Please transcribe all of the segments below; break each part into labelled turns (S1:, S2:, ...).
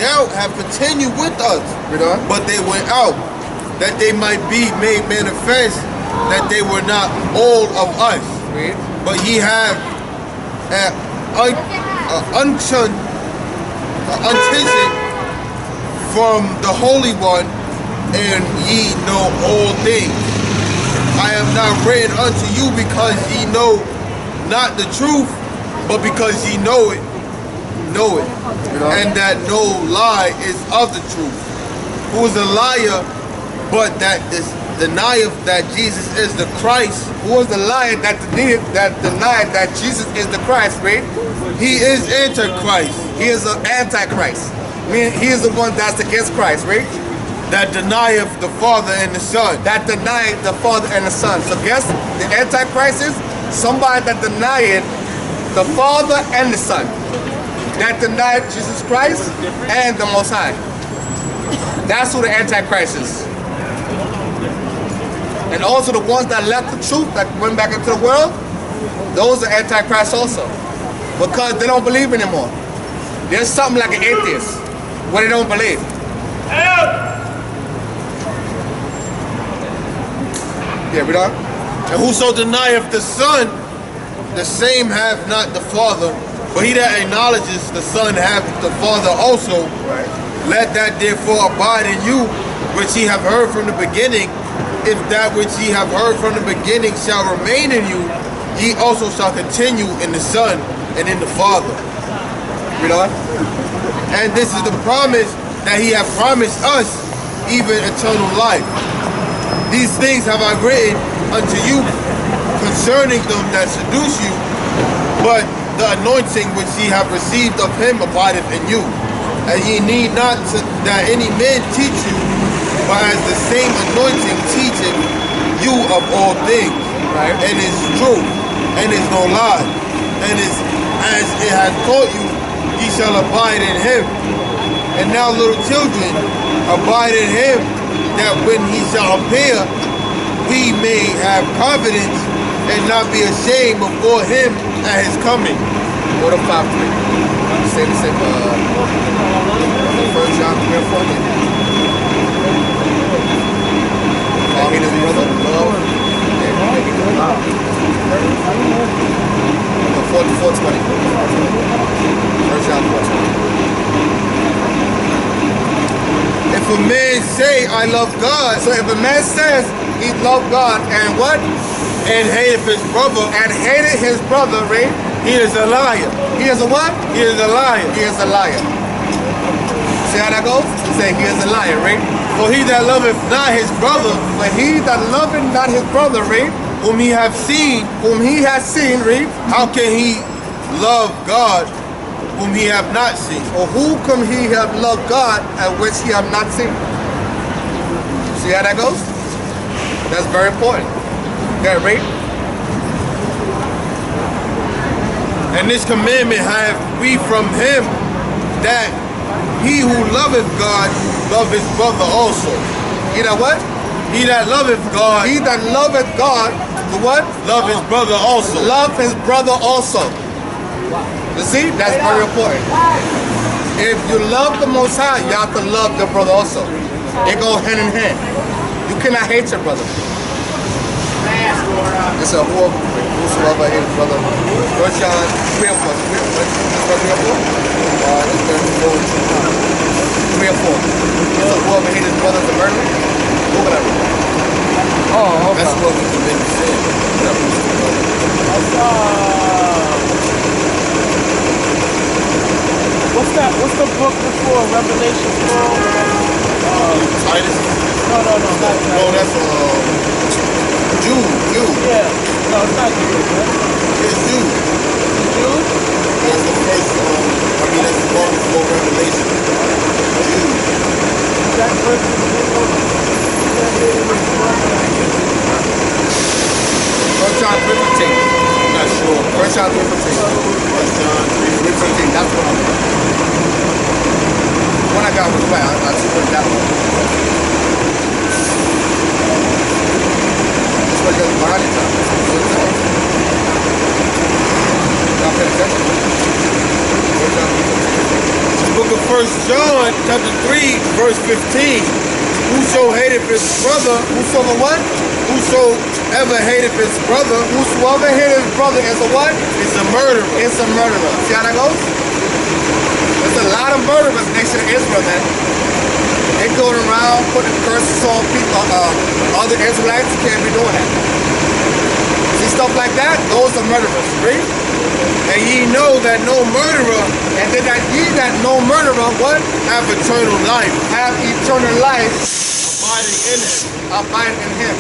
S1: doubt have continued with us. But they went out, that they might be made manifest, that they were not all of us. But ye have unction from the Holy One, and ye know all things. I have not written unto you because ye know not the truth, but because ye know it, and that no lie is of the truth. Who is a liar, but that denieth that Jesus is the Christ?
S2: Who is the liar that denied that Jesus is the Christ, right?
S1: He is Antichrist.
S2: He is an Antichrist. Meaning he is the one that's against Christ, right?
S1: That denieth the Father and the Son.
S2: That denied the Father and the Son. So guess the Antichrist is somebody that denied the Father and the Son. That denied Jesus Christ and the Most High. That's who the Antichrist is. And also the ones that left the truth, that went back into the world, those are Antichrists also. Because they don't believe anymore. There's something like an atheist, where they don't believe. Yeah, we done?
S1: And whoso denieth the Son, the same have not the Father, but he that acknowledges the Son hath the Father also.
S2: Right.
S1: Let that therefore abide in you, which ye have heard from the beginning. If that which ye have heard from the beginning shall remain in you, ye also shall continue in the Son and in the Father.
S2: We done?
S1: And this is the promise that he hath promised us, even eternal life. These things have I written unto you concerning them that seduce you, but the anointing which ye have received of him abideth in you. And ye need not that any man teach you, but as the same anointing teacheth you of all things,
S2: right?
S1: And is true, and is no lie, and is as it has taught you, ye shall abide in him. And now, little children, abide in him, that when he shall appear, we may have confidence and not be ashamed before him at his coming.
S2: Go to 5:3. Say the same. 1 John 3:4. I hate his brother. Love. 4:20. 1 John 4:20.
S1: If a man say, I love God,
S2: so if a man says he loved God and what?
S1: And hated his brother,
S2: right?
S1: He is a liar.
S2: He is a what?
S1: He is a liar.
S2: He is a liar. See how that goes? He say he is a liar, right?
S1: For he that loveth not his brother,
S2: but he that loveth not his brother, right?
S1: Whom he has seen,
S2: right?
S1: How can he love God whom he have not seen?
S2: Or who can he have loved God at which he have not seen? See how that goes? That's very important. Got it, right?
S1: And this commandment have we from him, that he who loveth God love his brother also.
S2: He that what?
S1: He that loveth God.
S2: He that loveth God, the what?
S1: Love his brother also.
S2: Love his brother also. You see? That's very important. If you love the Most High, you have to love your brother also. They go hand in hand. You cannot hate your brother. It's a whosoever hates his brother. 1 John 3:4. Whoever hates his brother is a murderer. Look at that.
S1: Oh, okay. That's what we committed sin.
S3: What's the book before Revelation 4?
S1: Titus?
S3: No, not Titus.
S1: No, that's Jude.
S3: Yeah. No, it's not Jude, right?
S1: It's Jude.
S3: Jude?
S1: That's the first, that's the one before Revelation. Jude.
S3: Is that verse in the book?
S2: 1 John 3:15.
S1: Not sure.
S2: 1 John 3:15.
S1: 1 John
S2: 3:15. That's what I'm doing. When I got was right, I just put that one. This was just behind it. Y'all pay attention. 1 John 3:15.
S1: Book of 1 John, chapter 3, verse 15. Whoso hateth his brother,
S2: Whosoever what?
S1: whosoever hateth his brother,
S2: Whosoever hateth his brother is a what?
S1: is a murderer.
S2: It's a murderer. See how that goes? There's a lot of murderers nation of Israel, man. They going around putting curses on people, other Israelites. Can't be doing that. See stuff like that? Those are murderers. Read.
S1: And ye know that no murderer
S2: And then that ye that no murderer, what?
S1: have eternal life
S2: Have eternal life
S1: abiding in him.
S2: abide in him.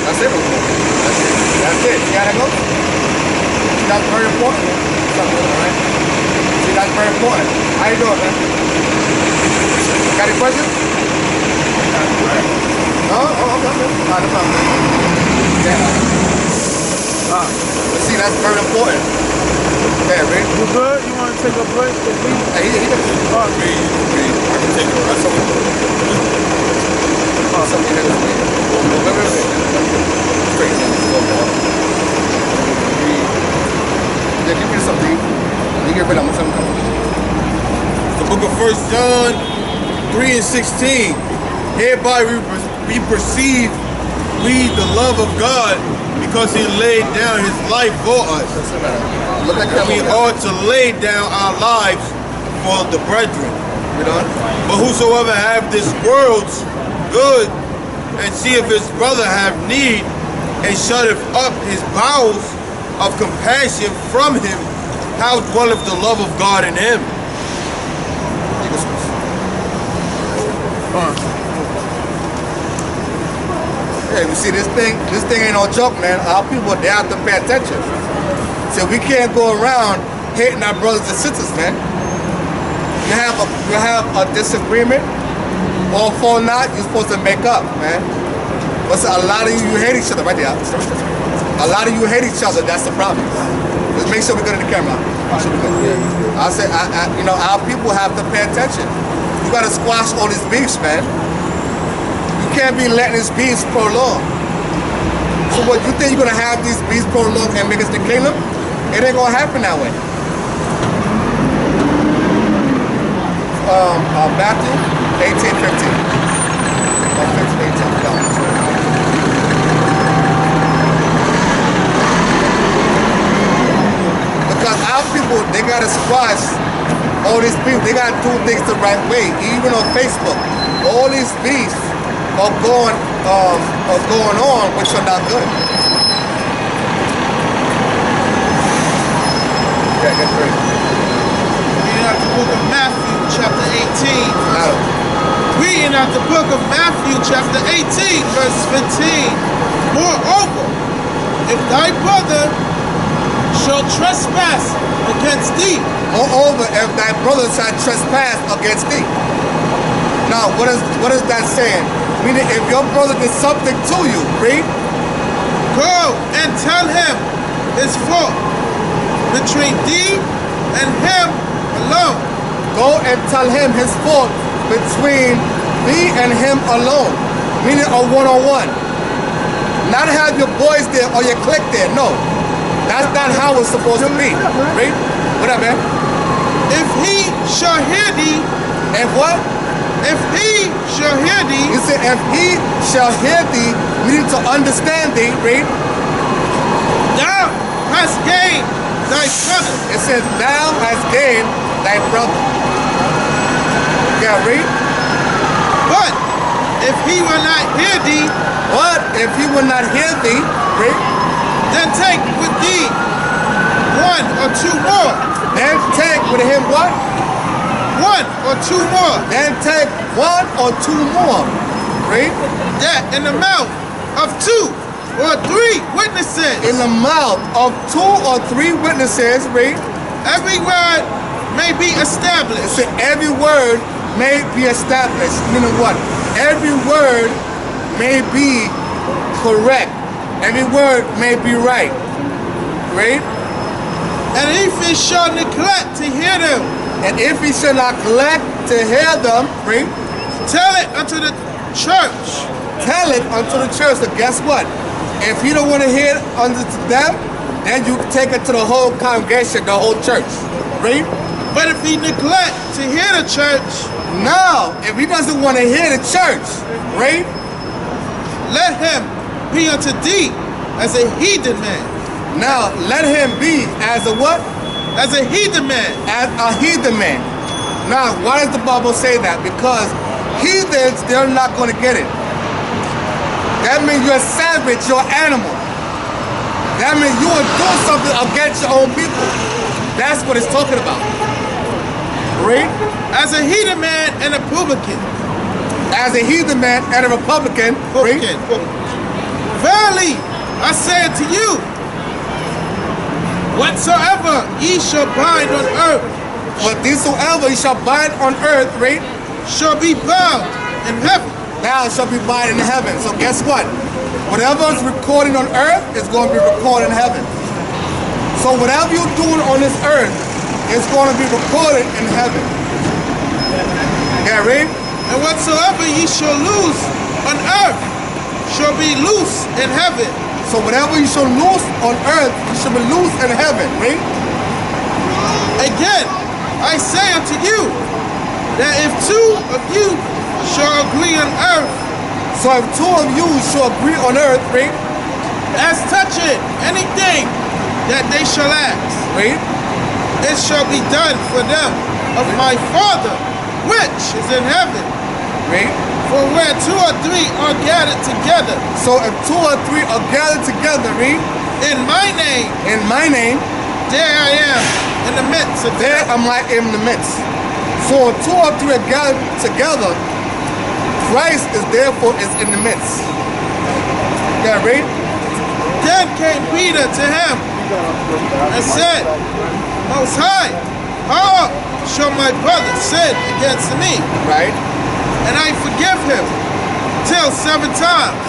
S2: That's it. That's it. That's it. See how that goes? See, that's very important. Something, all right? See, that's very important. How you doing, man? Got any questions? No? Oh, okay. No problem. Yeah. See, that's very important. Yeah, Rick.
S3: You good? You want to take a break?
S2: Hey, he can
S3: Oh,
S1: I can take it. That's okay.
S2: something that is straight. Yeah, give me something. You get rid of something.
S1: The book of 1 John 3 and 16. Hereby we perceive we the love of God because he laid down his life for us.
S2: Look at
S1: And we ought to lay down our lives for the brethren.
S2: You know?
S1: But whosoever have this world's good and seeth his brother have need and shutteth up his bowels of compassion from him, how dwelleth the love of God in him?
S2: Yeah, you see this thing ain't no joke, man. Our people, they have to pay attention. So we can't go around hating our brothers and sisters, man. You have a disagreement, or for not, you're supposed to make up, man. But a lot of you hate each other, right there. A lot of you hate each other, that's the problem. Just make sure we go to the camera. I said, you know, our people have to pay attention. You gotta squash all these beefs, man. You can't be letting these beefs prolong. So what, you think you're gonna have these beefs prolong and make us the kingdom? It ain't gonna happen that way. Matthew 18:15. Because our people, they gotta squash all these people. They gotta do things the right way. Even on Facebook, all these beefs are going on, which are not good. Yeah, get ready.
S4: Reading out the book of Matthew, chapter 18.
S2: Loud.
S4: Reading out the book of Matthew, chapter 18, verse 15. Moreover, if thy brother shall trespass against thee,
S2: Moreover, if thy brother shall trespass against thee. Now, what is that saying? Meaning, if your brother did something to you, read.
S4: go and tell him his fault between thee and him alone.
S2: Go and tell him his fault between thee and him alone. Meaning a one-on-one. Not have your boys there or your clique there. No. That's not how it's supposed to be. Read. What up, man?
S4: If he shall hear thee,
S2: If what?
S4: if he shall hear thee,
S2: You said, if he shall hear thee, meaning to understand thee. Read.
S4: thou hast gained thy brother.
S2: It says, thou hast gained thy brother. Yeah, read.
S4: But if he will not hear thee,
S2: What? If he will not hear thee, read.
S4: then take with thee one or two more.
S2: Then take with him what?
S4: One or two more.
S2: Then take one or two more. Read.
S4: That in the mouth of two or three witnesses,
S2: In the mouth of two or three witnesses, read.
S4: every word may be
S2: It
S4: established.
S2: said every word may be established. Meaning what? Every word may be correct. Every word may be right. Read.
S4: And if he shall neglect to hear them,
S2: And if he shall not neglect to hear them, read.
S4: tell it unto the church.
S2: Tell it unto the church. So guess what? If you don't want to hear it unto them, then you take it to the whole congregation, the whole church. Read.
S4: But if he neglect to hear the church,
S2: Now, if he doesn't want to hear the church, right?
S4: let him be unto thee as a heathen man.
S2: Now, let him be as a what?
S4: As a heathen man.
S2: As a heathen man. Now, why does the Bible say that? Because heathens, they're not going to get it. That means you're a savage, you're an animal. That means you will do something against your own people. That's what it's talking about. Right?
S4: As a heathen man and a publican.
S2: As a heathen man and a Republican. Right?
S4: Verily, I say unto you, whatsoever ye shall bind on earth,
S2: But whosoever you shall bind on earth, right?
S4: shall be bound in heaven.
S2: Now it shall be bind in heaven. So guess what? Whatever is recorded on earth is going to be recorded in heaven. So whatever you're doing on this earth is going to be recorded in heaven. Yeah, read?
S4: And whatsoever ye shall loose on earth shall be loose in heaven.
S2: So whatever you shall loose on earth, you shall be loose in heaven. Read?
S4: Again, I say unto you, that if two of you shall agree on earth,
S2: So if two of you shall agree on earth, read?
S4: as touching anything that they shall ask,
S2: Read?
S4: it shall be done for them of my Father, which is in heaven.
S2: Read?
S4: For where two or three are gathered together
S2: So if two or three are gathered together, read?
S4: in my name,
S2: In my name,
S4: there I am in the midst of
S2: there
S4: them.
S2: am I in the midst. So if two or three are gathered together, Christ is therefore is in the midst. Yeah, read?
S4: Then came Peter to him and said, Most High, how shall my brother sin against me,
S2: Right?
S4: and I forgive him till 7 times?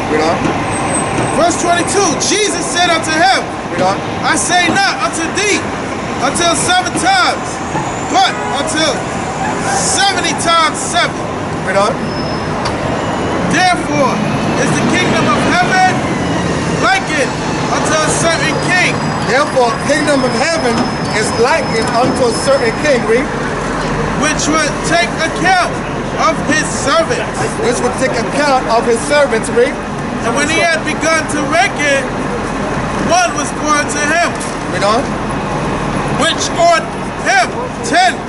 S2: Read on.
S4: Verse 22, Jesus said unto him,
S2: Read on.
S4: I say not unto thee until 7 times, but until 70 times 7.
S2: Read on.
S4: Therefore is the kingdom of heaven likened unto a certain king,
S2: Therefore, kingdom of heaven is likened unto a certain king, read,
S4: which would take account of his servants.
S2: which would take account of his servants, read.
S4: And when he had begun to reckon, one was born to him,
S2: Read on.
S4: which owed him 10,000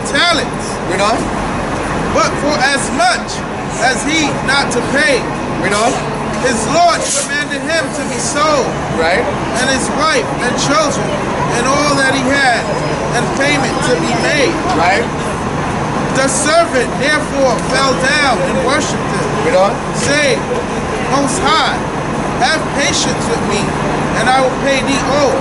S4: talents.
S2: Read on.
S4: But for as much as he not to pay,
S2: Read on.
S4: his Lord commanded him to be sold,
S2: Right?
S4: and his wife and children, and all that he had, and payment to be made.
S2: Right?
S4: The servant therefore fell down and worshipped him,
S2: Read on.
S4: saying, Most High, have patience with me, and I will pay thee all.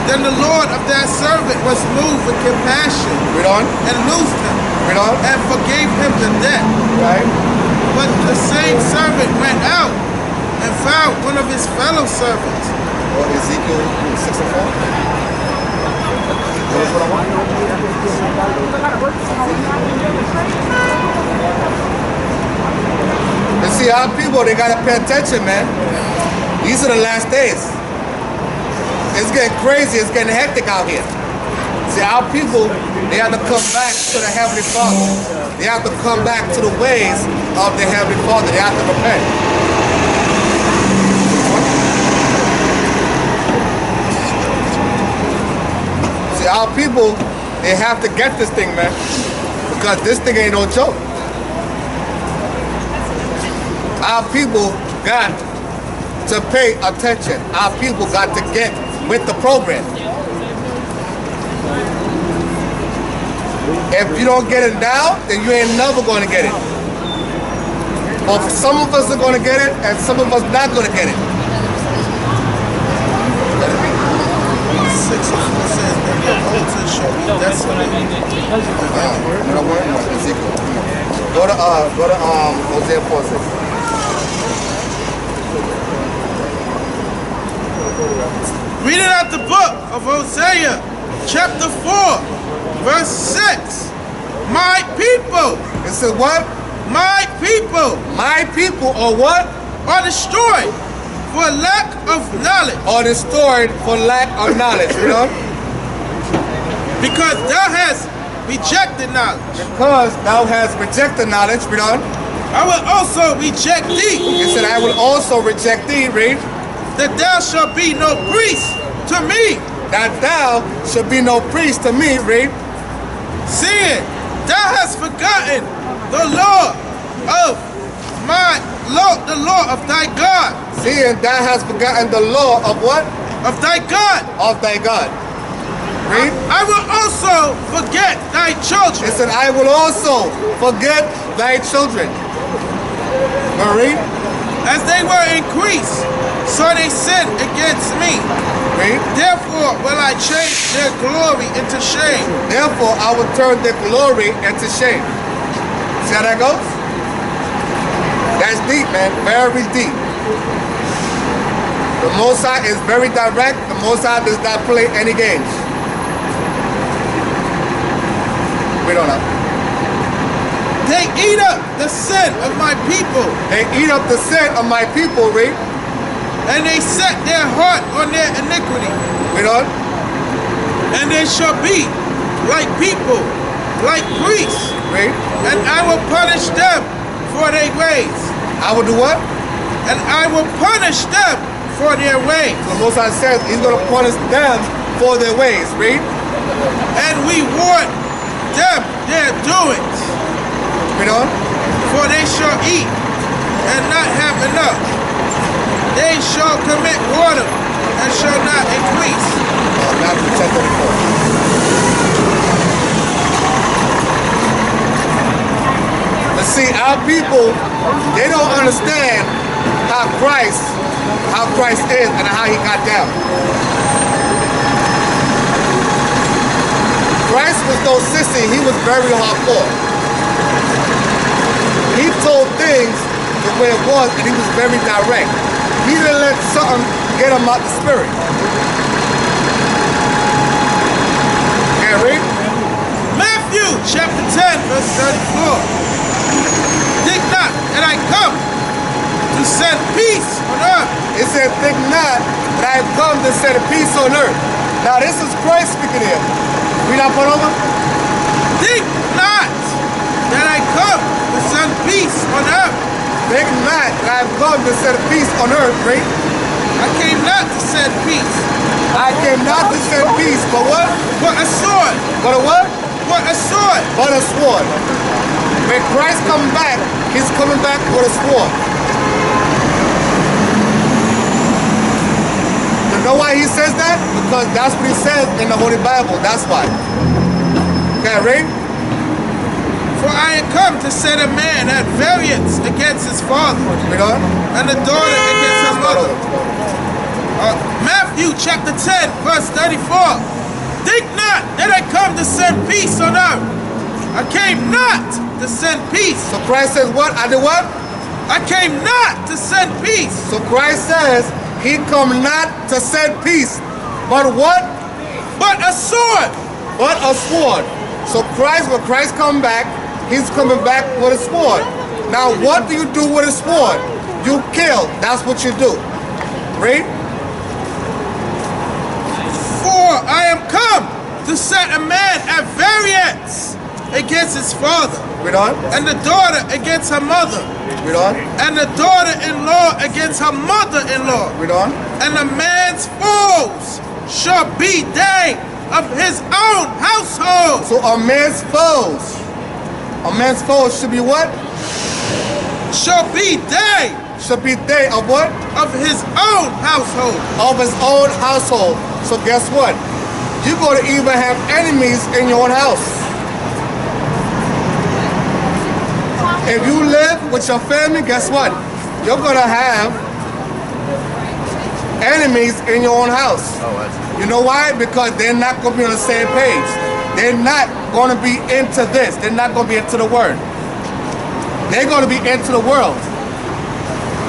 S4: Then the Lord of that servant was moved with compassion,
S2: Read on.
S4: and loosed him,
S2: Read on.
S4: and forgave him the debt.
S2: Right?
S4: But the same servant went out and found one of his fellow servants,
S2: Or Ezekiel 6 and 4. That's what I want. And see, our people, they gotta pay attention, man. These are the last days. It's getting crazy, it's getting hectic out here. See, our people, they have to come back to the Heavenly Father. They have to come back to the ways of the Heavenly Father. They have to repent. See, our people, they have to get this thing, man. Because this thing ain't no joke. Our people got to pay attention. Our people got to get with the program. If you don't get it now, then you ain't never going to get it. But some of us are going to get it, and some of us not going to get it.
S4: 6 says that the altar shall be desolate.
S2: Ezekiel. Go to Hosea 4:6.
S4: Reading out the book of Hosea, chapter 4, verse 6. My people,
S2: It says what?
S4: my people
S2: My people are what?
S4: are destroyed for lack of knowledge.
S2: Or destroyed for lack of knowledge. You know?
S4: Because thou hast rejected knowledge.
S2: Because thou hast rejected knowledge. Read on.
S4: I will also reject thee.
S2: It said, I will also reject thee. Read.
S4: That thou shalt be no priest to me.
S2: That thou should be no priest to me. Read.
S4: Seeing thou hast forgotten the law of the law of thy God.
S2: Seeing thou hast forgotten the law of what?
S4: Of thy God.
S2: Of thy God. Read.
S4: I will also forget thy children.
S2: It said, I will also forget thy children. Read.
S4: As they were increased, so they sinned against me.
S2: Read.
S4: Therefore will I change their glory into shame.
S2: Therefore I will turn their glory into shame. See how that goes? That's deep, man. Very deep. The Most High is very direct. The Most High does not play any games. We don't know.
S4: They eat up the sin of my people.
S2: They eat up the sin of my people, read.
S4: And they set their heart on their iniquity.
S2: Read on.
S4: And they shall be like people, like priests.
S2: Read.
S4: And I will punish them for their ways.
S2: I will do what?
S4: And I will punish them for their ways.
S2: So the Most High says he's going to punish them for their ways. Read.
S4: And we warn them their doings.
S2: Read on.
S4: For they shall eat and not have enough. They shall commit whoredom and shall not increase.
S2: Matthew chapter 4. But see, our people, they don't understand how Christ is and how he got down. Christ was no sissy, he was very hardcore. He told things the way it was, and he was very direct. He didn't let something get him out the spirit. Yeah, read.
S4: Matthew chapter 10, verse 34. Think not that I come to set peace on earth.
S2: It said, think not that I have come to set peace on earth. Now this is Christ speaking here. Read that part over.
S4: Think not that I come to send peace on earth.
S2: Think not that I have come to set peace on earth, right?
S4: I came not to send peace.
S2: I came not to send peace, but what?
S4: But a sword.
S2: But a what?
S4: But a sword.
S2: But a sword. When Christ comes back, he's coming back with a sword. You know why he says that? Because that's what he says in the Holy Bible. That's why. Okay, read.
S4: For I am come to set a man at variance against his father,
S2: Read on.
S4: and a daughter against her mother. Matthew chapter 10, verse 34. Think not that I come to send peace on earth. I came not to send peace.
S2: So Christ says what? I did what?
S4: I came not to send peace.
S2: So Christ says he come not to send peace, but what?
S4: But a sword.
S2: But a sword. So Christ, when Christ come back, he's coming back with a sword. Now what do you do with a sword? You kill. That's what you do. Read.
S4: For I am come to set a man at variance against his father,
S2: Read on.
S4: and the daughter against her mother,
S2: Read on.
S4: and the daughter-in-law against her mother-in-law.
S2: Read on.
S4: And a man's foes shall be they of his own household.
S2: So a man's foes should be what?
S4: Shall be they
S2: Should be they of what?
S4: of his own household.
S2: Of his own household. So guess what? You're going to even have enemies in your own house. If you live with your family, guess what? You're going to have enemies in your own house. You know why? Because they're not going to be on the same page. They're not going to be into this. They're not going to be into the word. They're going to be into the world.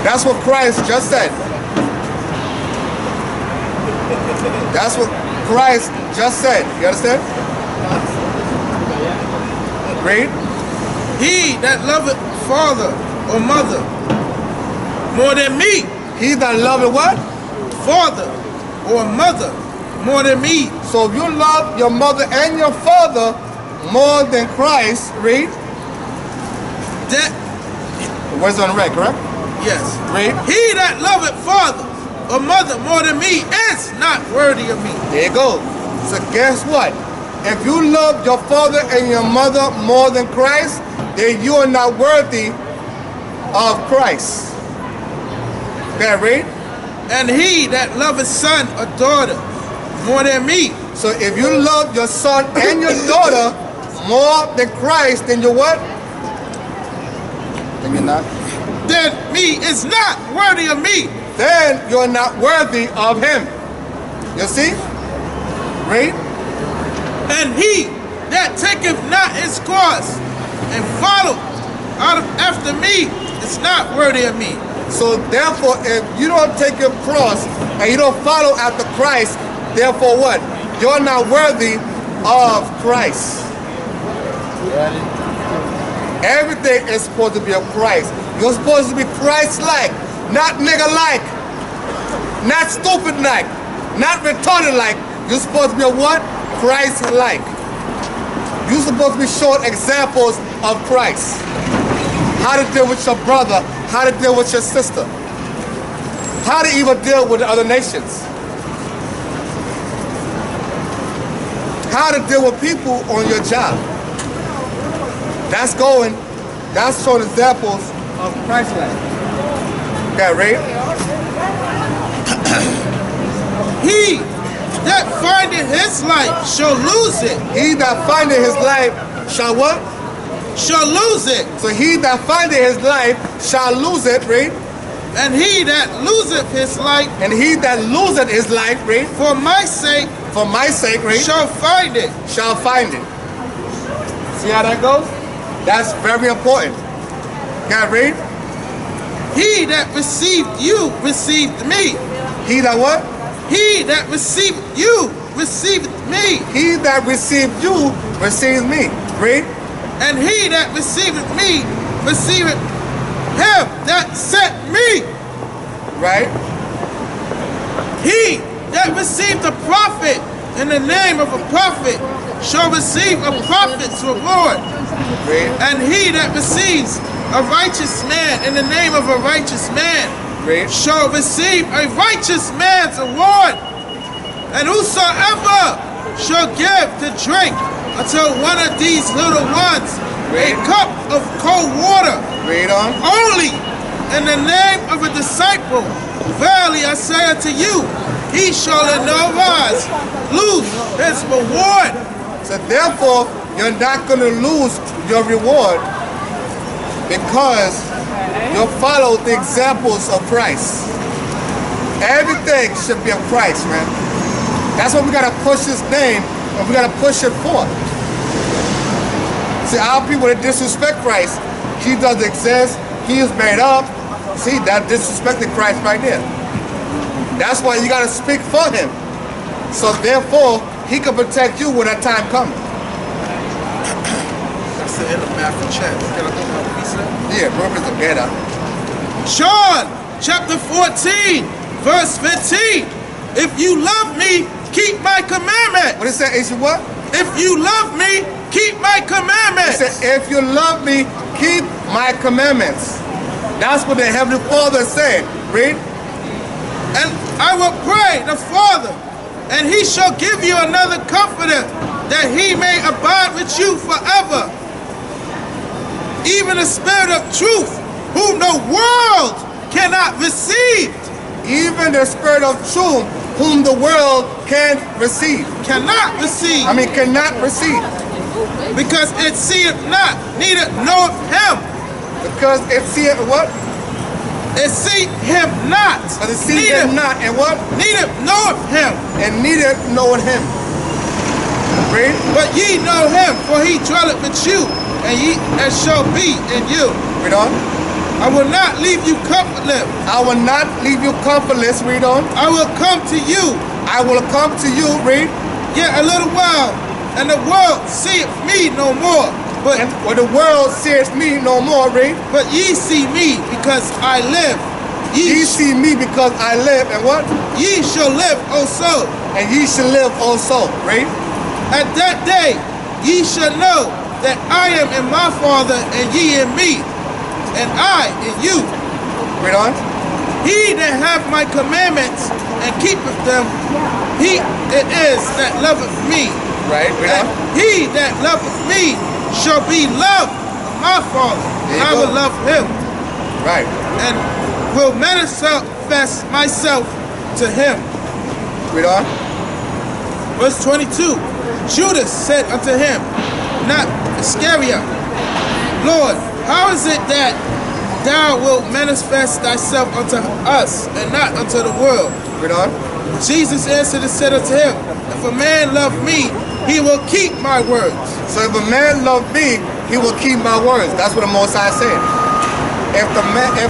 S2: That's what Christ just said. That's what Christ just said. You understand? Read.
S4: He that loveth father or mother more than me
S2: He that loveth what?
S4: father or mother more than me.
S2: So if you love your mother and your father more than Christ, read.
S4: That,
S2: The words on the right, correct?
S4: yes.
S2: Read.
S4: He that loveth father or mother more than me is not worthy of me.
S2: There you go. So guess what? If you love your father and your mother more than Christ, then you are not worthy of Christ. Okay, read.
S4: And he that loveth son or daughter more than me.
S2: So if you love your son and your daughter more than Christ, then you're what? Then you're not.
S4: Then me is not worthy of me.
S2: Then you're not worthy of him. You see? Read.
S4: And he that taketh not his cross and follow after me is not worthy of me.
S2: So therefore, if you don't take your cross and you don't follow after Christ, therefore what? You're not worthy of Christ. Everything is supposed to be of Christ. You're supposed to be Christ-like, not nigger-like, not stupid-like, not retarded-like. You're supposed to be a what? Christ-like. You're supposed to be showing examples of Christ. How to deal with your brother, how to deal with your sister, how to even deal with the other nations, how to deal with people on your job. That's showing examples of Christ-like. Okay, read.
S4: He that findeth his life shall lose it.
S2: He that findeth his life shall what?
S4: Shall lose it.
S2: So he that findeth his life shall lose it, read.
S4: And he that loseth his life
S2: And he that loseth his life, read.
S4: for my sake
S2: For my sake, read.
S4: shall find it.
S2: Shall find it. See how that goes? That's very important. Can I read?
S4: He that received you received me.
S2: He that what?
S4: He that received you received me.
S2: He that received you receives me. Read.
S4: And he that receiveth me receiveth him that sent me.
S2: Right?
S4: He that received a prophet in the name of a prophet shall receive a prophet's reward.
S2: Read.
S4: And he that receives a righteous man in the name of a righteous man
S2: Read.
S4: shall receive a righteous man's award. And whosoever shall give to drink unto one of these little ones a cup of cold water,
S2: Read on.
S4: only in the name of a disciple, verily I say unto you, he shall in no wise lose his reward.
S2: So therefore, you're not going to lose your reward because you follow the examples of Christ. Everything should be of Christ, man. That's why we got to push his name and we got to push it forth. See, our people that disrespect Christ, he doesn't exist, he is made up. See, that disrespecting Christ right there. That's why you got to speak for him. So therefore, he can protect you when that time comes.
S4: That's the end of Matthew chapter. Can I go to my precept?
S2: Yeah, brothers together.
S4: John chapter 14, verse 15. If you love me, keep my commandments.
S2: What is that? Is it what?
S4: If you love me, keep my
S2: It
S4: commandments.
S2: said, if you love me, keep my commandments. That's what the Heavenly Father said. Read.
S4: And I will pray the Father, and he shall give you another comforter, that he may abide with you forever. Even the Spirit of truth, whom the world cannot receive.
S2: Even the Spirit of truth, whom the world can receive.
S4: Cannot receive.
S2: Cannot receive.
S4: Because it seeth not, neither knoweth him.
S2: Because it seeth what?
S4: It see him not.
S2: Because it seeth him not. And what?
S4: Neither knoweth him.
S2: And neither knoweth him. Read.
S4: But ye know him, for he dwelleth with you, and ye and shall be in you.
S2: Read on.
S4: I will not leave you comfortless.
S2: I will not leave you comfortless. Read on.
S4: I will come to you.
S2: I will come to you. Read.
S4: Yet a little while, and the world seeth me no more. But
S2: And the world seeth me no more. Read.
S4: ye see me, because I live,
S2: Ye see me because I live, and what?
S4: Ye shall live also.
S2: And ye shall live also, right?
S4: At that day ye shall know that I am in my Father, and ye in me, and I in you.
S2: Read on.
S4: He that hath my commandments and keepeth them, he it is that loveth me.
S2: Right, read
S4: And
S2: on.
S4: he that loveth me shall be loved of my Father, and I will love him,
S2: Right.
S4: and will manifest myself to him.
S2: Read on.
S4: Verse 22. Judas said unto him, not Iscariot, Lord, how is it that thou wilt manifest thyself unto us, and not unto the world?
S2: Read on.
S4: Jesus answered and said unto him, if a man love me, he will keep my words.
S2: So if a man love me, he will keep my words. That's what the Most High said. If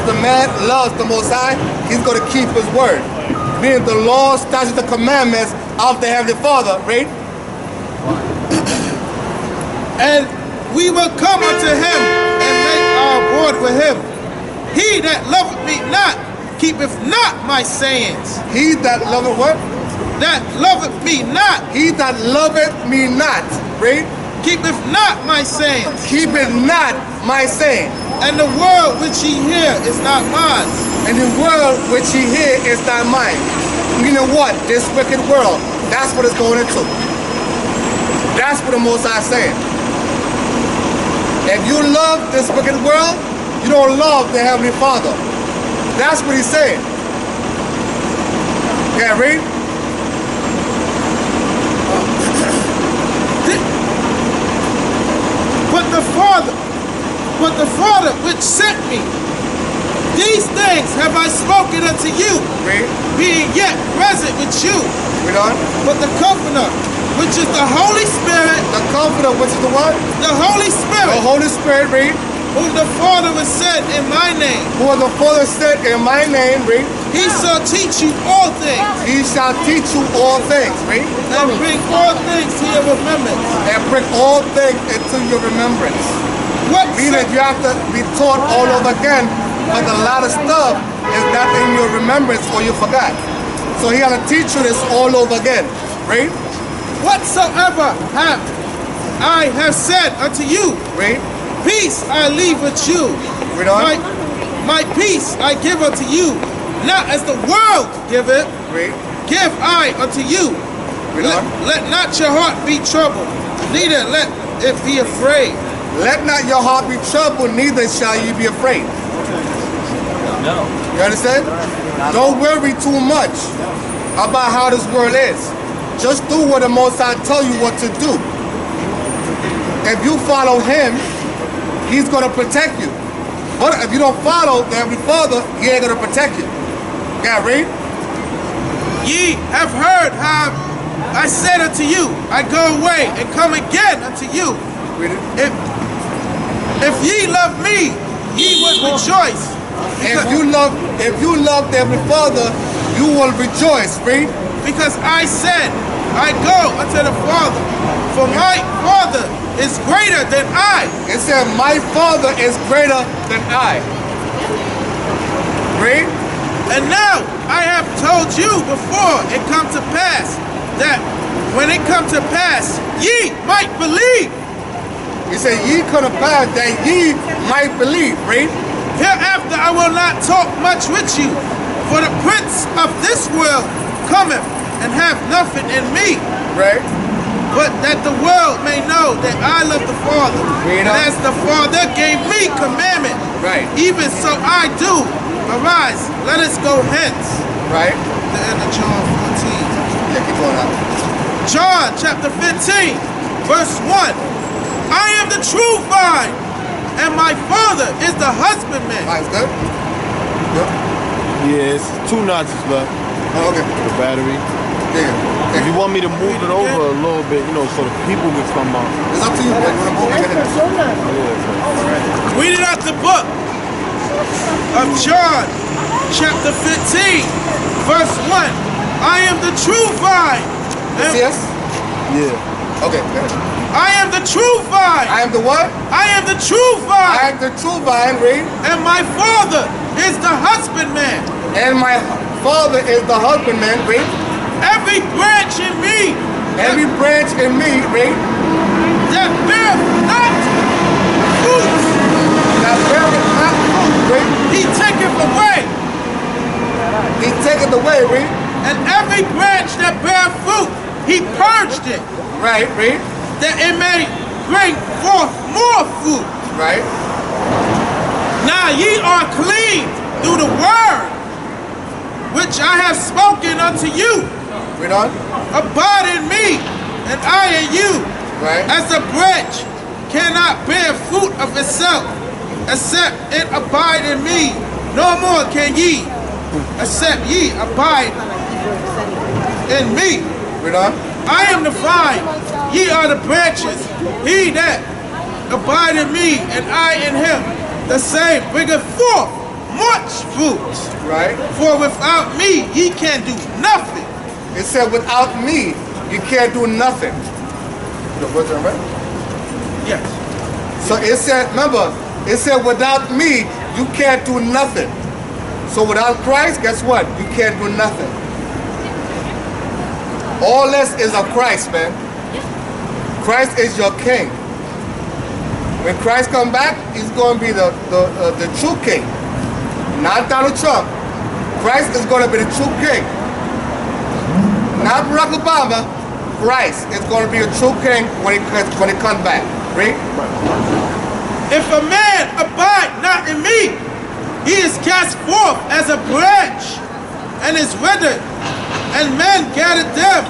S2: the man loves the Most High, he's going to keep his word. Meaning the law, statutes, the commandments of the Heavenly Father, right?
S4: And we will come unto him and make our board with him. He that loveth me not, keepeth not my sayings.
S2: He that loveth what?
S4: That loveth me not,
S2: He that loveth me not, right?
S4: keepeth not my sayings.
S2: Keepeth not my saying.
S4: And the word which ye hear is not mine.
S2: And the world which ye hear is not mine. Meaning what? This wicked world. That's what it's going into. That's what the Most High is saying. If you love this wicked world, you don't love the Heavenly Father. That's what he's saying. Yeah, read.
S4: But the Father which sent me, these things have I spoken unto you,
S2: Read.
S4: being yet present with you.
S2: Read on.
S4: But the Comforter, which is the Holy Spirit,
S2: The Comforter, which is the what?
S4: the Holy Spirit,
S2: The Holy Spirit, read.
S4: whom the Father will send in my name,
S2: Who the Father said in my name, read.
S4: he shall teach you all things,
S2: He shall teach you all things, read.
S4: and bring all things to your remembrance.
S2: And bring all things into your remembrance. Meaning you have to be taught all over again, but a lot of stuff is not in your remembrance or you forgot. So he had to teach you this all over again, right?
S4: Whatsoever I have said unto you,
S2: Read.
S4: peace I leave with you.
S2: Read on.
S4: My peace I give unto you, not as the world giveth,
S2: Read.
S4: give I unto you.
S2: Read on.
S4: Let not your heart be troubled, neither let it be afraid.
S2: Let not your heart be troubled, neither shall you be afraid. You understand? Don't worry too much about how this world is. Just do what the Most High tell you what to do. If you follow him, he's going to protect you. But if you don't follow the Heavenly Father, he ain't going to protect you. Yeah, read.
S4: Ye have heard how I said unto you, I go away and come again unto you.
S2: Read it.
S4: If ye love me, ye would rejoice.
S2: If you love the Heavenly Father, you will rejoice. Read.
S4: Because I said, I go unto the Father, for my Father is greater than I.
S2: It said, my Father is greater than I. Read.
S4: And now I have told you before it come to pass, that when it come to pass, ye might believe.
S2: He said, ye come to pass that ye might believe. Read.
S4: Hereafter I will not talk much with you, for the prince of this world cometh and have nothing in me.
S2: Right.
S4: But that the world may know that I love the Father.
S2: Read
S4: And
S2: on.
S4: as the Father gave me commandment,
S2: Right.
S4: even so I do. Arise, let us go hence.
S2: Right.
S4: The end of John 14.
S2: Yeah, keep going up.
S4: John chapter 15, verse 1. I am the true vine, and my Father is the husbandman.
S2: All right, it's good? Good?
S3: Yeah, it's 2 notches left.
S2: Oh, okay.
S3: The battery.
S2: Yeah.
S3: If you want me to move it over a little bit, you know, so the people can come out.
S2: It's up to you. You want to move it?
S4: Read it out the book of John, chapter 15, verse 1. I am the true vine.
S2: Yes?
S3: Yeah.
S2: Okay, good.
S4: I am the true vine.
S2: I am the what?
S4: I am the true vine.
S2: I am the true vine, read.
S4: And my Father is the husbandman.
S2: And my Father is the husbandman, read.
S4: Every branch in me,
S2: Every branch in me, read.
S4: that beareth not fruit,
S2: That beareth not fruit, read.
S4: he taketh away.
S2: He taketh away, read.
S4: And every branch that beareth fruit, he purged it,
S2: Right, read.
S4: that it may bring forth more fruit.
S2: Right.
S4: Now ye are clean through the word which I have spoken unto you.
S2: Read on.
S4: Abide in me, and I in you.
S2: Right.
S4: As the branch cannot bear fruit of itself, except it abide in me, no more can ye, except ye abide in me.
S2: Read on.
S4: I am the vine, ye are the branches. He that abide in me, and I in him, the same bringeth forth much fruit.
S2: Right.
S4: For without me ye can do nothing.
S2: It said, without me, you can't do nothing. Right?
S4: Yes.
S2: So it said, remember, it said, without me, you can't do nothing. So without Christ, guess what? You can't do nothing. All this is of Christ, man. Christ is your king. When Christ come back, he's going to be the true king. Not Donald Trump. Christ is going to be the true king. Not Barack Obama. Christ is going to be a true king when he comes back. Read.
S4: If a man abide not in me, he is cast forth as a branch and is withered, and men gather them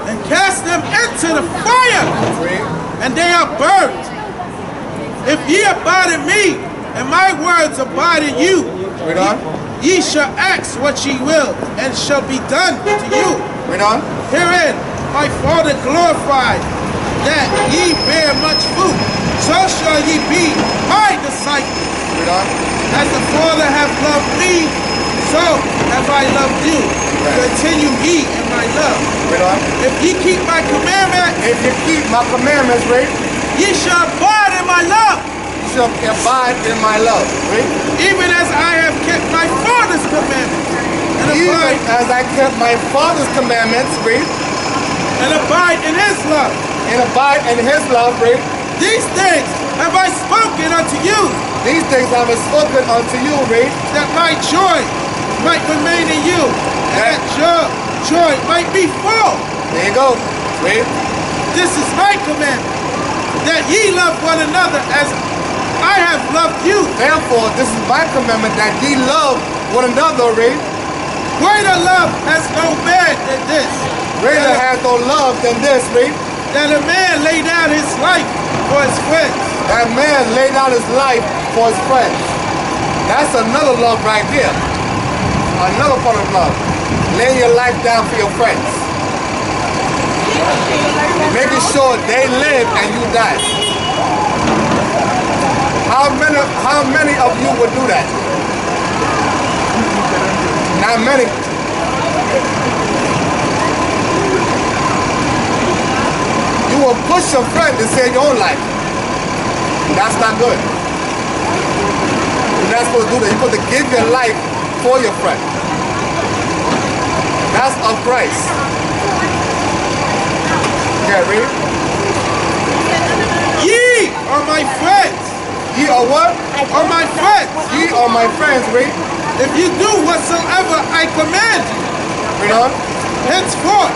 S4: and cast them into the fire,
S2: Read.
S4: and they are burned. If ye abide in me, and my words abide in you,
S2: Read on.
S4: ye shall ask what ye will, and shall be done to you.
S2: Read on.
S4: Herein my Father glorified, that ye bear much fruit, so shall ye be my disciples.
S2: Read on.
S4: As the Father hath loved me, so have I loved you.
S2: Right.
S4: Continue ye in my love.
S2: Read on.
S4: If ye keep my commandments,
S2: If you keep my commandments, read,
S4: ye shall abide in my love,
S2: you shall abide in my love. Read.
S4: even as I have kept my Father's commandments, and
S2: Even
S4: abide,
S2: as I kept my Father's commandments, read,
S4: and abide in his love.
S2: and abide in his love, read.
S4: These things have I spoken unto you,
S2: These things I have spoken unto you, read.
S4: that my joy might remain in you, and that your joy might be full.
S2: There you go. Read.
S4: This is my commandment, that ye love one another as I have loved you.
S2: Therefore, this is my commandment, that ye love one another, read.
S4: Greater love has no man than this,
S2: Greater has no love than this, read.
S4: that a man lay down his life for his friends.
S2: That man laid down his life for his friends. That's another love right there. Another part of love. Laying your life down for your friends. Making sure they live and you die. How many of you would do that? Not many. You will push your friend to save your own life. That's not good. You're not supposed to do that. You're supposed to give your life for your friend. That's of Christ. Okay, read.
S4: Ye are my friends.
S2: Ye are what?
S4: Are my friends.
S2: Ye are my friends, read.
S4: If you do whatsoever I command you,
S2: Read on.
S4: henceforth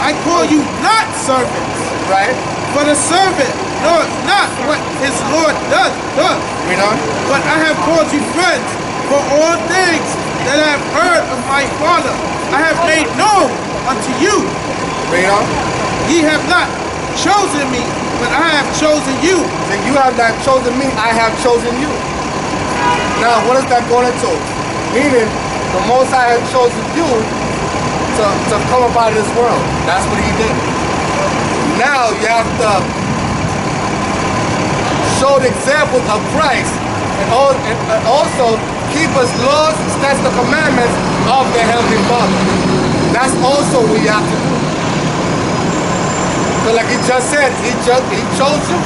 S4: I call you not servants,
S2: Right.
S4: for the servant knoweth not what his Lord does.
S2: Read on.
S4: But I have called you friends, for all things that I have heard of my Father I have made known unto you.
S2: Read on.
S4: Ye have not chosen me, but I have chosen you.
S2: Then you have not chosen me, I have chosen you. Now, what is that going into? Meaning, the Most High has chosen you to come up out of this world. That's what he did. Now, you have to show the examples of Christ and also keep us laws, statutes, and commandments of the Heavenly Father. That's also what you have to do. So like he just said, he chose you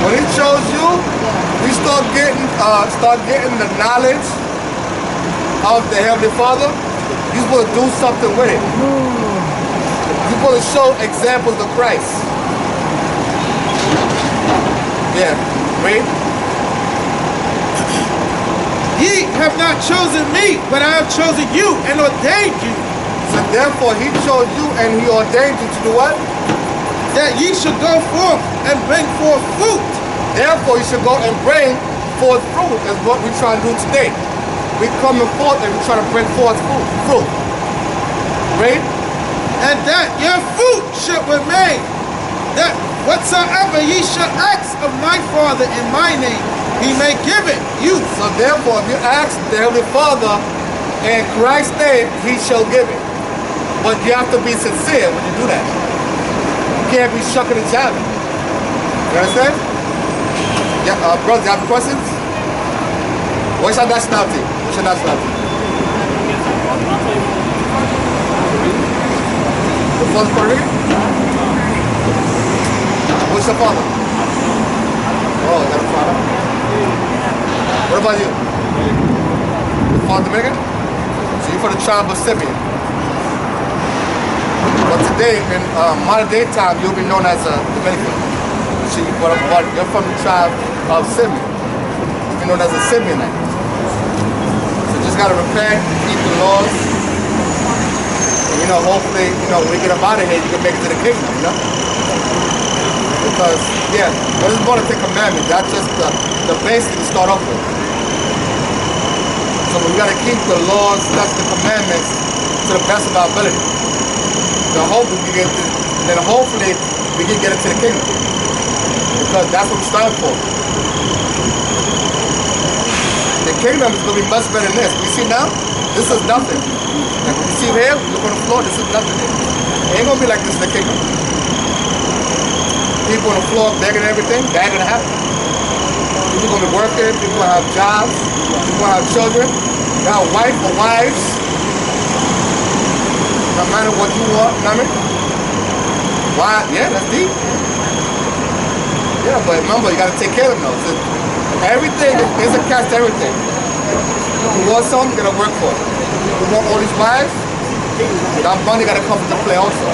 S2: When he chose you, you start getting the knowledge of the Heavenly Father. You're supposed to do something with it. You're supposed to show examples of Christ. Yeah, read.
S4: Ye have not chosen me, but I have chosen you and ordained you.
S2: So therefore he chose you and he ordained you to do what?
S4: That ye should go forth and bring forth fruit.
S2: Therefore you should go and bring forth fruit, is what we're trying to do today. We're coming forth and we're trying to bring forth fruit. Right?
S4: And that your fruit should remain. That whatsoever ye should ask of my Father in my name, he may give it you.
S2: So therefore, if you ask the Heavenly Father in Christ's name, he shall give it. But you have to be sincere when you do that. You can't be shucking and jiving. You understand? Yeah, brothers, you have questions? What's your nationality? What's your nationality? The father's Puerto Rican? What's your father? Oh, you got a father? What about you? Your father Dominican? So you're from the tribe of Simeon. But today, in modern day time, you'll be known as a Dominican. So you're from the tribe of Simeon. You'll be known as a Simeonite. So just gotta repent, keep the laws. And, hopefully, when we get up out of here, you can make it to the kingdom, Because, yeah, what is more than the commandments? That's just the basic to start off with. So we gotta keep the laws, that's the commandments, to the best of our ability. Then hopefully we can get into the kingdom. Because that's what we're striving for. The kingdom is going to be much better than this. You see now? This is nothing. Like when you see here, you look on the floor, this is nothing. It ain't going to be like this in the kingdom. People on the floor begging everything, that ain't going to happen. People going to be working, people going to have jobs, people going to have children, you have a wife or wives. No matter what you want, you know what I mean? Why? Yeah, that's deep. Yeah, but remember, you got to take care of them though. So everything, there's a catch to everything. You want something, you got to work for it. You want all these wives, that money got to come into play also.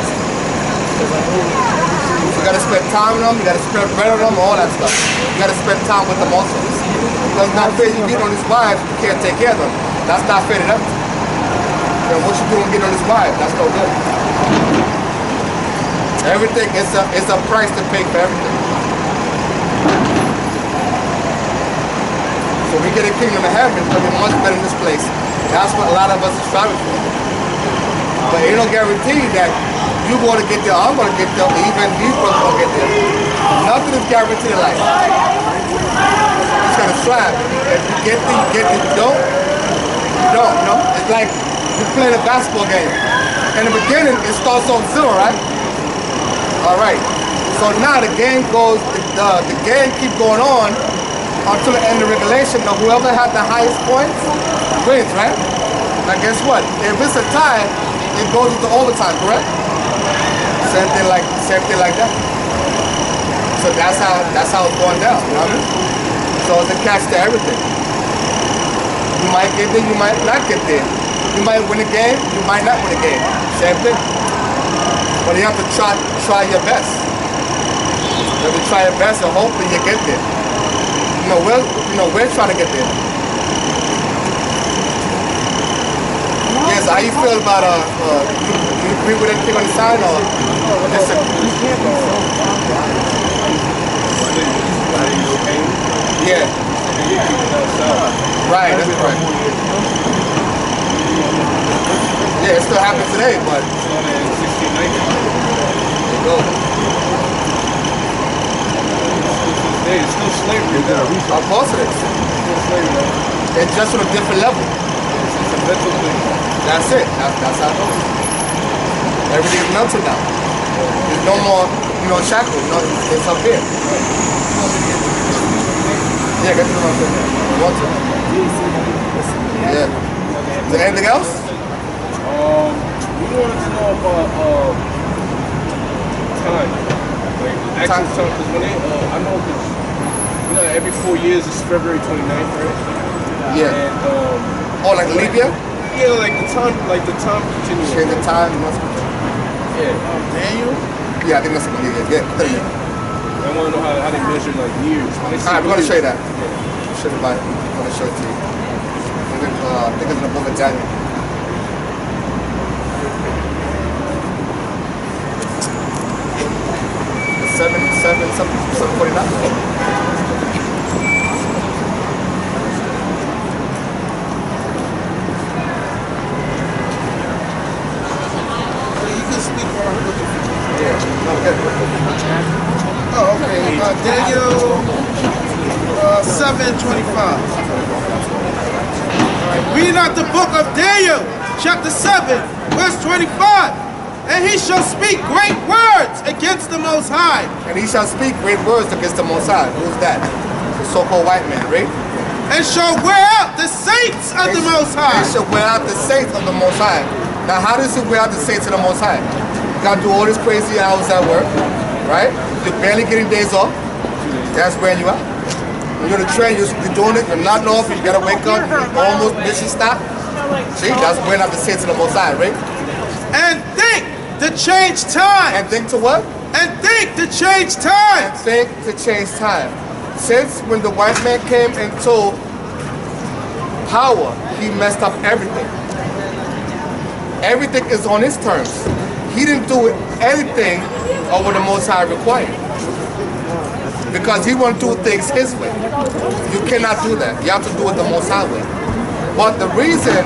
S2: You got to spend time with them, you got to spend bread on them, all that stuff. You got to spend time with them also. Because it's not fair you get on these wives, you can't take care of them. That's not fair to them. And what you doing getting on this wife, that's no good. Everything is a price to pay for everything. So we get a kingdom of heaven, it's going to be much better in this place. That's what a lot of us are striving for. But it don't guarantee that you're going to get there, I'm going to get there, even these brothers going to get there. Nothing is guaranteed in life. You just got to strive. If you get there, you get there. If you don't, you don't, It's like you're playing a basketball game. In the beginning, it starts on 0, right? All right. So now the game goes, the game keeps going on until the end of regulation. Now whoever had the highest points wins, right? Now guess what? If it's a tie, it goes into overtime, correct? Same thing like that. So that's how it's going down, you know what I mean? So it's a catch to everything. You might get there, you might not get there. You might win a game, you might not win a game. Same thing. But you have to try your best. You have to try your best and hopefully you get there. We're trying to get there. Yes, how you feel about you agree with anything on the side or disagree? Yeah. Right, that's right. Yeah, it still happens today, but there you go.
S3: It's still slavery there.
S2: Of course it is. It's just on a different level.
S3: It's a mental thing.
S2: That's it. That's how it goes. Everything is mental now. There's no more, shackles. It's up here. Yeah, get to the mountain. You want to? Yeah. Is there anything else?
S3: We wanted to know about time. Like actual time, because when I know because You know, every 4 years it's February 29th, right?
S2: Yeah.
S3: And
S2: Oh, like leap year?
S3: yeah, like the time continues.
S2: Change the time.
S3: Yeah.
S4: Daniel?
S2: Yeah, I think that's what it is. Yeah.
S3: I want to know how they measure like years.
S2: All right, we're going to show you that. Show you that. I'm going to show it to you. I think it's in the book of Daniel. Something 49.
S4: Oh, okay. Daniel 7:25. Read out the book of Daniel, chapter 7, verse 25. And he shall speak great words against the Most High.
S2: And he shall speak great words against the Most High. Who's that? The so-called white man, right?
S4: And shall wear out the saints of the Most High.
S2: And shall wear out the saints of the Most High. Now, how does he wear out the saints of the Most High? You got to do all this crazy hours at work, right? You're barely getting days off. That's wearing you out. When you're on the train, you're doing it, you're not off, you gotta wake up, almost mission stop. See, that's wearing out the saints of the Most High, right?
S4: And think to change time.
S2: And think to what?
S4: And think to change time.
S2: And think to change time. Since when the white man came into power, he messed up everything. Everything is on his terms. He didn't do anything of what the Most High required. Because he won't do things his way. You cannot do that. You have to do it the Most High way. But the reason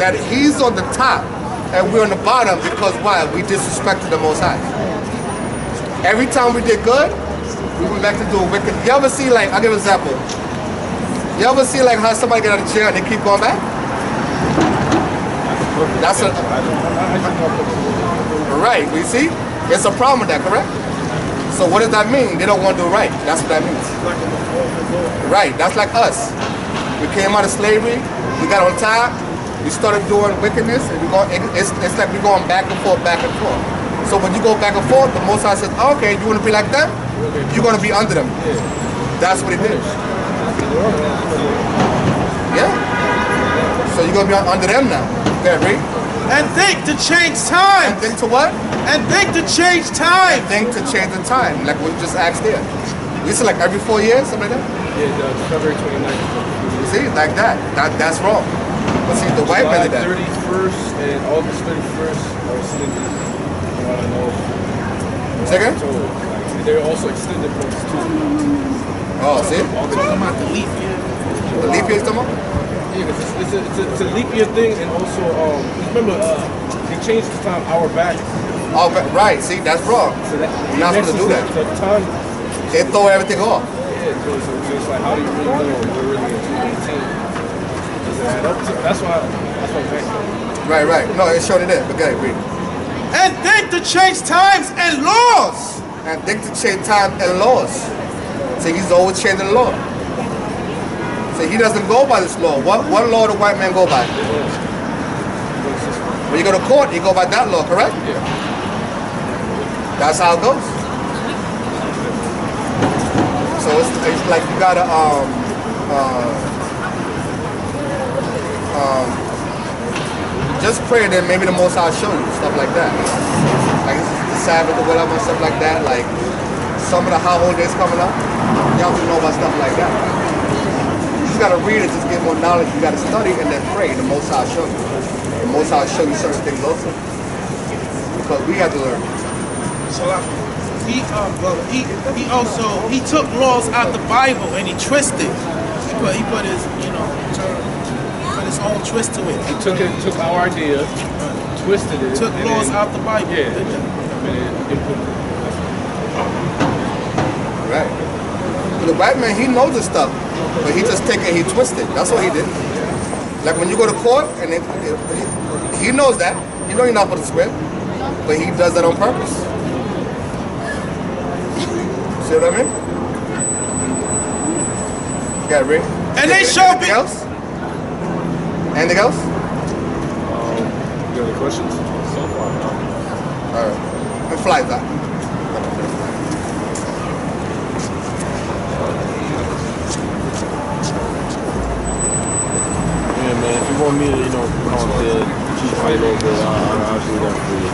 S2: that he's on the top and we're on the bottom, because why? We disrespected the Most High. Every time we did good, we went back to do wicked. You ever see, like, I'll give an example. You ever see like how somebody get out of jail and they keep going back? That's a right. We see, it's a problem with that, correct? So what does that mean? They don't want to do right. That's what that means. Right. That's like us. We came out of slavery. We got on top. We started doing wickedness, and it's like we're going back and forth, back and forth. So when you go back and forth, the Most High says, oh, "Okay, you want to be like them? You're going to be under them." That's what He did. Yeah. So you're going to be under them now. Okay, read.
S4: And think to change time.
S2: And think to what?
S4: And think to change time.
S2: And think to change the time, like we just asked there. We said like every 4 years, something like that?
S3: Yeah, February 29th.
S2: You see, like that. That's wrong. But see, the white man did that.
S3: 31st and August 31st are extended. I don't know.
S2: Second?
S3: They're also extended ones too.
S2: Oh, see?
S4: Talking about the leap year.
S2: The leap year is talking about?
S3: Yeah, it's a leap year thing, and also remember they changed the time hour back.
S2: Oh, right. See, that's wrong. So you're not supposed to do that.
S3: The time.
S2: They throw everything off.
S3: Yeah, so it's like, how do you really know we're really in 2018? That's why I'm saying.
S2: Right. No, it showed it there. But go ahead, read.
S4: And think to change times and laws.
S2: And think to change time and laws. See, he's always changing the law. See, he doesn't go by this law. What law do white men go by? When you go to court, you go by that law, correct?
S3: Yeah.
S2: That's how it goes. So it's like you gotta just pray that maybe the Most High show you stuff like that. Like the Sabbath or whatever, stuff like that. Like some of the holidays coming up, you have to know about stuff like that. You just gotta read it, just get more knowledge. You gotta study and then pray. The Most High show you. The Most High show you certain things also, because we have to learn.
S4: So he took laws out the Bible and he twisted. He put his his own twist to it.
S3: He took our idea, twisted it,
S4: Took laws out the Bible.
S3: Yeah.
S2: Right. The white man, he knows this stuff, but he just take it, he twisted. That's what he did. Like when you go to court, and he knows that. You know you're not supposed to swear, but he does that on purpose. See what I mean? Yeah, Rick.
S4: And they show me.
S2: Anything else? Anything else?
S3: You got any questions? So far, no.
S2: All right. It flies out.
S3: want me to, you know, put on the cheat fight a little bit, I'll do that for you.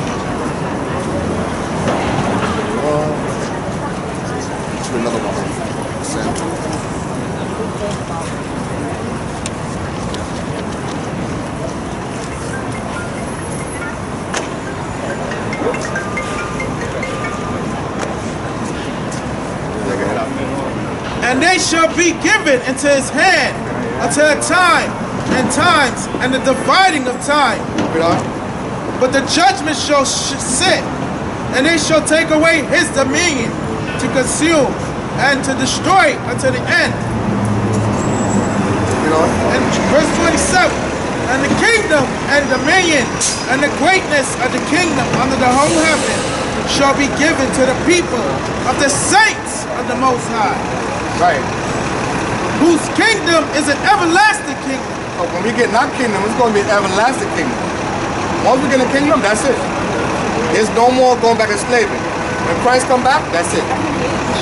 S2: Let's do another one. Sam.
S4: And they shall be given into his hand until a time and times and the dividing of time. But the judgment shall sit, and they shall take away his dominion to consume and to destroy unto the end. And verse 27, and the kingdom and dominion and the greatness of the kingdom under the whole heaven shall be given to the people of the saints of the Most High.
S2: Right.
S4: Whose kingdom is an everlasting kingdom.
S2: So when we get in our kingdom, it's going to be an everlasting kingdom. Once we get in the kingdom, that's it. There's no more going back to slavery. When Christ come back, that's it.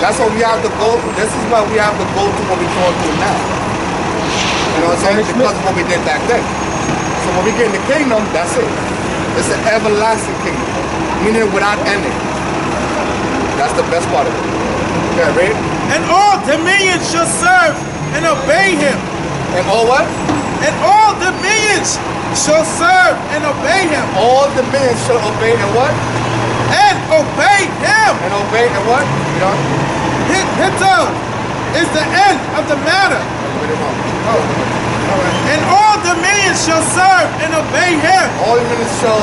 S2: That's what we have to go. This is what we have to go to what we're going through now. You know what I'm saying? Because of what we did back then. So when we get in the kingdom, that's it. It's an everlasting kingdom. Meaning without ending. That's the best part of it. Okay, read.
S4: And all dominions shall serve and obey him.
S2: And all what?
S4: And all dominions shall serve and obey him.
S2: All dominions shall obey and what?
S4: And obey him.
S2: And obey and what? You know?
S4: Hitto is the end of the matter. And all dominions shall serve and obey him.
S2: All dominions shall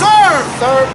S4: serve.